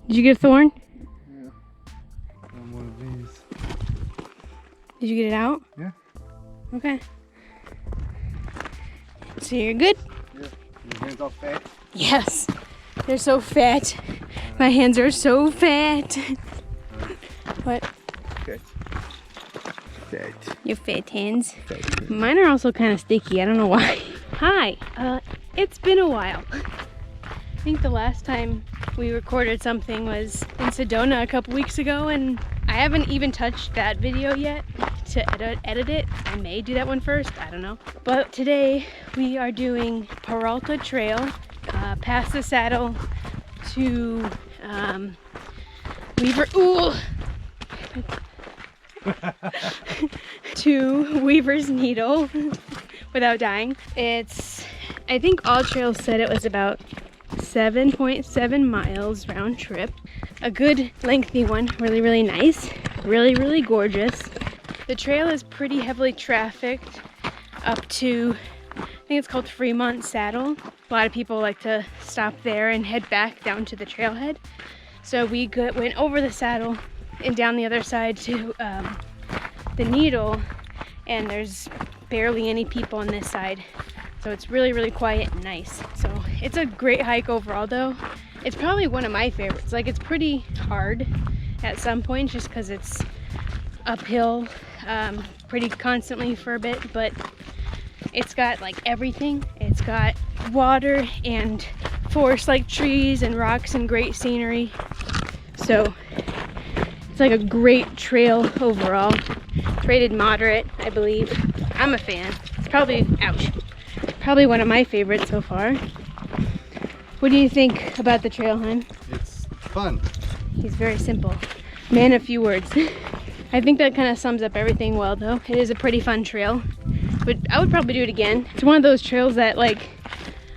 Did you get a thorn? Yeah. On one of these. Did you get it out? Yeah. Okay. So you're good? Yeah. Your hands all fat? Yes. They're so fat. My hands are so fat. What? Okay. Fat. Your fat hands. Fat. Mine are also kind of sticky. I don't know why. Hi. It's been a while. I think the last time we recorded something was in Sedona a couple weeks ago, and I haven't even touched that video yet to edit it. I may do that one first. I don't know. But today we are doing Peralta Trail, past the saddle to to Weaver's Needle without dying. I think all trails said it was about 7.7 miles round trip. A good lengthy one, really nice, really gorgeous. The trail is pretty heavily trafficked up to, I think it's called Fremont Saddle. A lot of people like to stop there and head back down to the trailhead. So we went over the saddle and down the other side to the Needle, and there's barely any people on this side. So it's really quiet and nice. So it's a great hike overall though. It's probably one of my favorites. Like, it's pretty hard at some points just because it's uphill pretty constantly for a bit, but it's got like everything. It's got water and forest like trees and rocks and great scenery. So it's like a great trail overall. It's rated moderate, I believe. I'm a fan. It's probably, ouch, probably one of my favorites so far. What do you think about the trail, hon? It's fun. He's very simple. Man of few words. I think that kind of sums up everything well though. It is a pretty fun trail. But I would probably do it again. It's one of those trails that like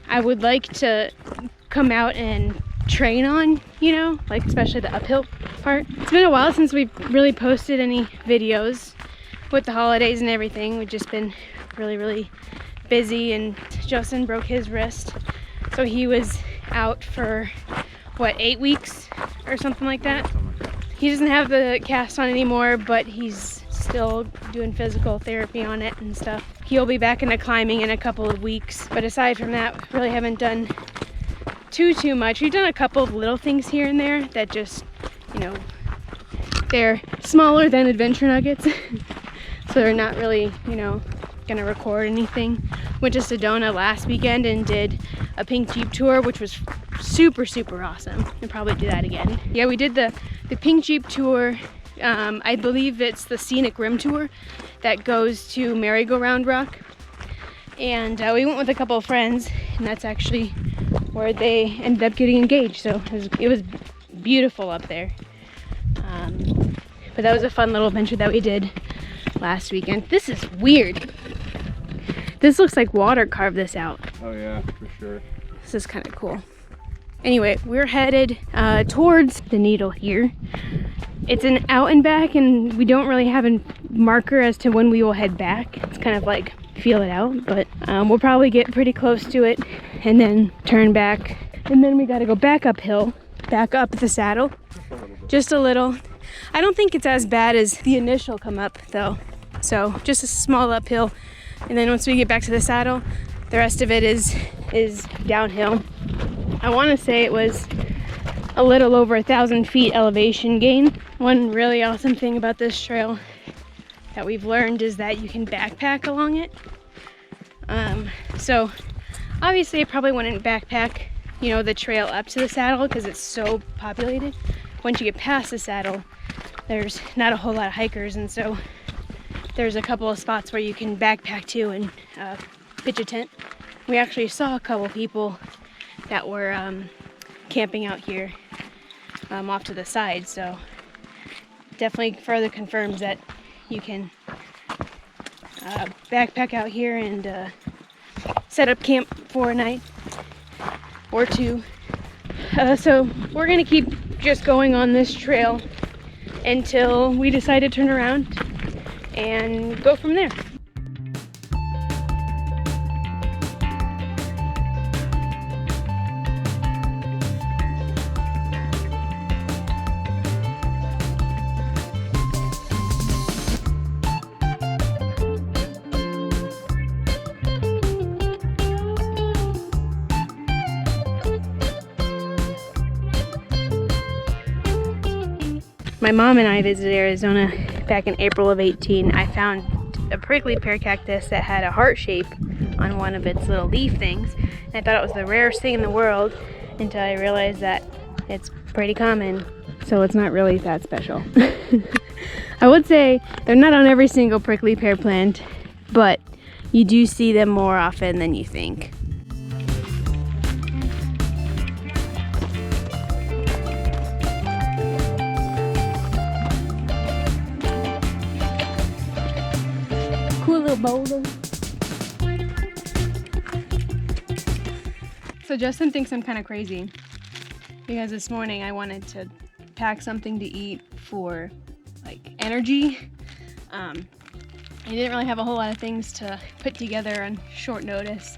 I would like to come out and train on, you know, like especially the uphill part. It's been a while since we've really posted any videos with the holidays and everything. We've just been really busy, and Justin broke his wrist. So he was out for, what, 8 weeks or something like that? He doesn't have the cast on anymore, but he's still doing physical therapy on it and stuff. He'll be back into climbing in a couple of weeks. But aside from that, we really haven't done too much. We've done a couple of little things here and there that just, you know, they're smaller than adventure nuggets. So they're not really, you know, gonna record anything. Went to Sedona last weekend and did a pink Jeep tour, which was super awesome. I'll probably do that again. Yeah, we did the pink Jeep tour. I believe it's the Scenic Rim tour that goes to Merry-Go-Round Rock. And we went with a couple of friends, and that's actually where they ended up getting engaged. So it was beautiful up there. But that was a fun little adventure that we did last weekend. This is weird. This looks like water carved this out. Oh yeah, for sure. This is kind of cool. Anyway, we're headed towards the Needle here. It's an out and back, and we don't really have a marker as to when we will head back. It's kind of like feel it out, but we'll probably get pretty close to it and then turn back. And then we got to go back uphill, back up the saddle. Just a little. I don't think it's as bad as the initial come up though. So just a small uphill. And then once we get back to the saddle, the rest of it is downhill. I want to say it was a little over 1,000 feet elevation gain. One really awesome thing about this trail that we've learned is that you can backpack along it. So obviously I probably wouldn't backpack, you know, the trail up to the saddle because it's so populated. Once you get past the saddle, there's not a whole lot of hikers, and so there's a couple of spots where you can backpack to and pitch a tent. We actually saw a couple people that were camping out here off to the side, so definitely further confirms that you can backpack out here and set up camp for a night or two. So we're gonna keep just going on this trail until we decide to turn around and go from there. My mom and I visited Arizona back in April of 18. I found a prickly pear cactus that had a heart shape on one of its little leaf things. And I thought it was the rarest thing in the world until I realized that it's pretty common. So it's not really that special. I would say they're not on every single prickly pear plant, but you do see them more often than you think. Cool little boulder. So Justin thinks I'm kind of crazy because this morning I wanted to pack something to eat for like energy. I didn't really have a whole lot of things to put together on short notice.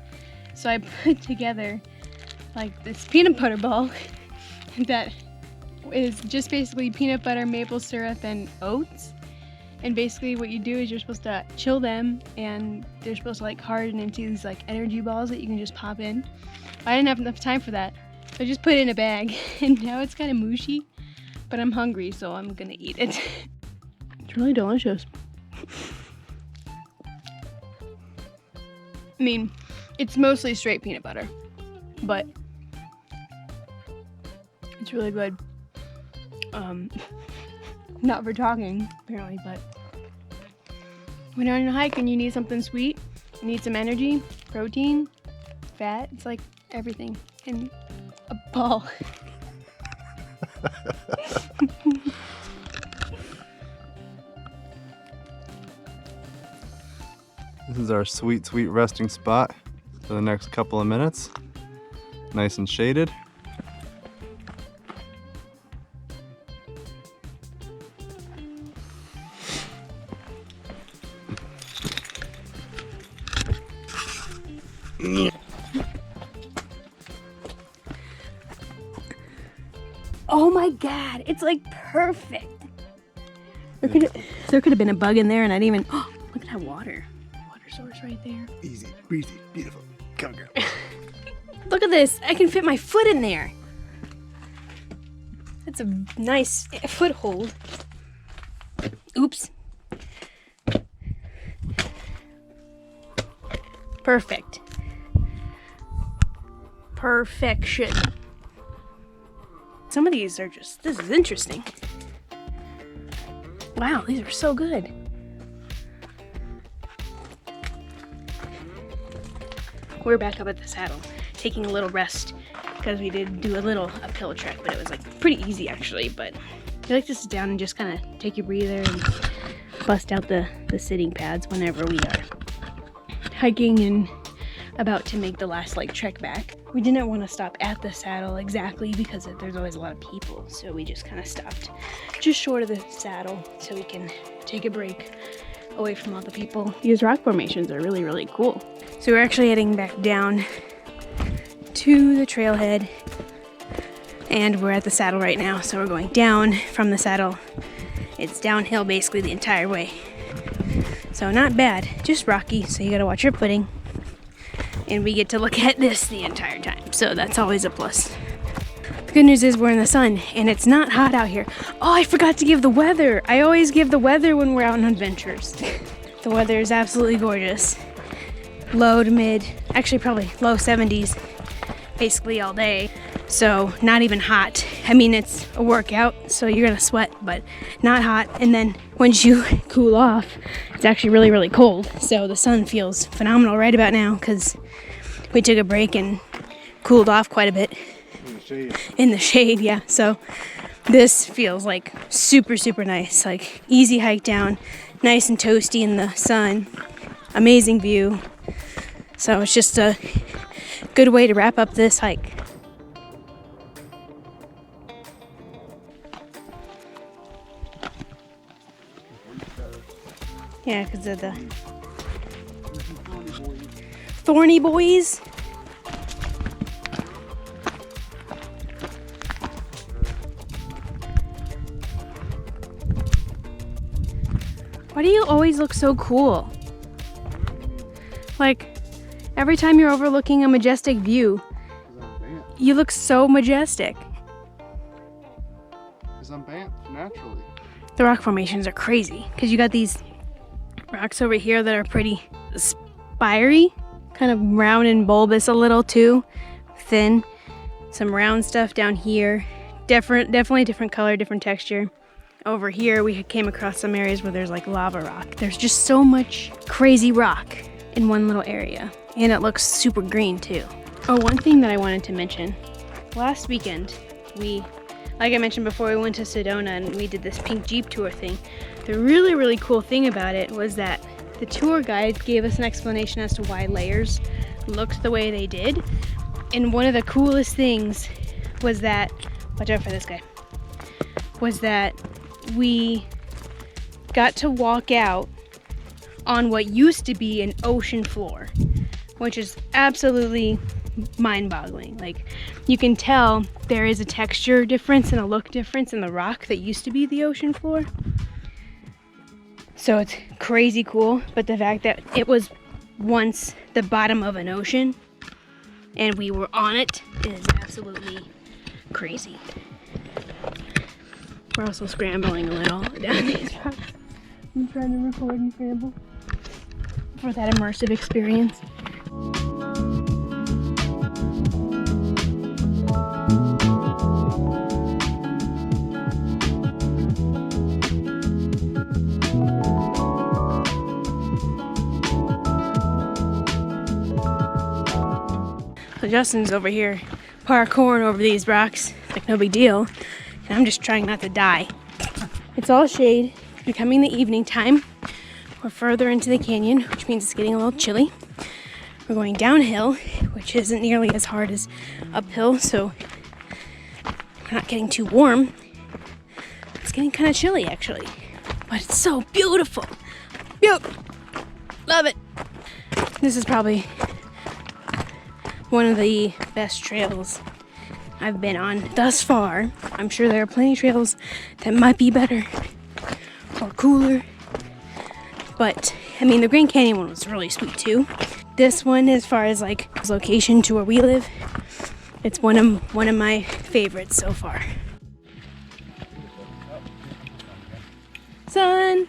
So I put together like this peanut butter ball that is just basically peanut butter, maple syrup, and oats. And basically what you do is you're supposed to chill them and they're supposed to like harden into these like energy balls that you can just pop in. I didn't have enough time for that. So I just put it in a bag and now it's kind of mushy, but I'm hungry so I'm gonna eat it. It's really delicious. I mean, it's mostly straight peanut butter, but it's really good. Not for talking, apparently, but when you're on a hike and you need something sweet, you need some energy, protein, fat, it's like everything in a ball. This is our sweet, sweet resting spot for the next couple of minutes. Nice and shaded. Oh my God, it's like perfect. There could have been a bug in there and I didn't even, oh, look at that water. Water source right there. Easy, breezy, beautiful. Come on, girl. Look at this, I can fit my foot in there. That's a nice foothold. Oops. Perfect. Perfection. Some of these are just, this is interesting. Wow, these are so good. We're back up at the saddle, taking a little rest because we did do a little uphill trek, but it was like pretty easy actually. But I like to sit down and just kind of take your breather and bust out the sitting pads whenever we are hiking and about to make the last like trek back. We didn't want to stop at the saddle exactly because there's always a lot of people, so we just kind of stopped just short of the saddle so we can take a break away from all the people. These rock formations are really, really cool. So we're actually heading back down to the trailhead and we're at the saddle right now, so we're going down from the saddle. It's downhill basically the entire way, so not bad, just rocky, so you gotta watch your footing. And we get to look at this the entire time, so that's always a plus. The good news is we're in the sun and it's not hot out here. Oh, I forgot to give the weather. I always give the weather when we're out on adventures. The weather is absolutely gorgeous. Low to mid, actually probably low 70s basically all day. So not even hot. I mean, it's a workout, so you're gonna sweat, but not hot. And then once you cool off, it's actually really, really cold. So the sun feels phenomenal right about now because we took a break and cooled off quite a bit. In the shade. In the shade, yeah. So this feels like super, super nice. Like easy hike down, nice and toasty in the sun. Amazing view. So it's just a good way to wrap up this hike. Yeah, because of the thorny boys. Why do you always look so cool? Like, every time you're overlooking a majestic view, you look so majestic. is unbanked naturally. The rock formations are crazy because you got these rocks over here that are pretty spiry, kind of round and bulbous a little too, thin. Some round stuff down here, definitely different color, different texture. Over here we came across some areas where there's like lava rock. There's just so much crazy rock in one little area, and it looks super green too. Oh, one thing that I wanted to mention. Last weekend, like I mentioned before, we went to Sedona and we did this pink Jeep tour thing. The really cool thing about it was that the tour guide gave us an explanation as to why layers looked the way they did. And one of the coolest things was that, watch out for this guy, was that we got to walk out on what used to be an ocean floor, which is absolutely mind-boggling. Like, you can tell there is a texture difference and a look difference in the rock that used to be the ocean floor. So it's crazy cool, but the fact that it was once the bottom of an ocean and we were on it is absolutely crazy. We're also scrambling a little down these rocks. I'm trying to record and scramble for that immersive experience. So Justin's over here parkouring over these rocks like no big deal, and I'm just trying not to die. It's all shade. It's becoming the evening time. We're further into the canyon, which means it's getting a little chilly. We're going downhill, which isn't nearly as hard as uphill, so we're not getting too warm. It's getting kind of chilly actually, but it's so beautiful. Love it. This is probably one of the best trails I've been on thus far. I'm sure there are plenty of trails that might be better or cooler, but I mean, the Grand Canyon one was really sweet too. This one, as far as like location to where we live, it's one of my favorites so far. Sun!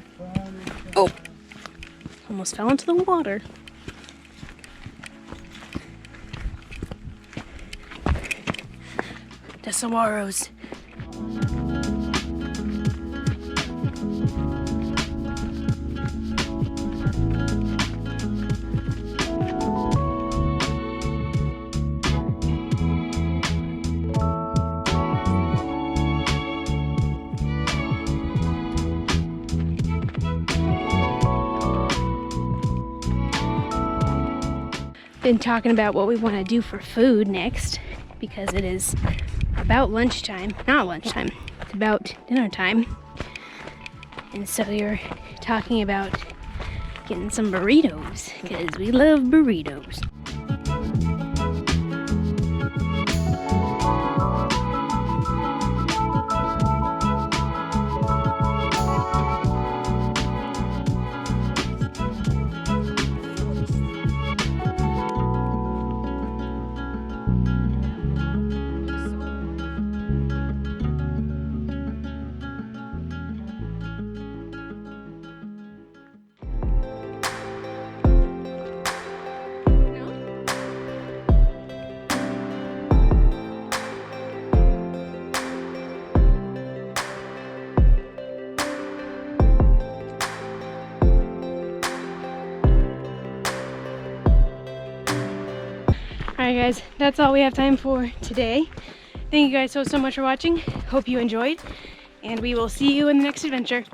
Oh, almost fell into the water. The saguaros. Been talking about what we want to do for food next, because it is about lunchtime. Not lunchtime, it's about dinner time. And so you're talking about getting some burritos, because we love burritos. Alright guys, that's all we have time for today. Thank you guys so much for watching. Hope you enjoyed, and we will see you in the next adventure.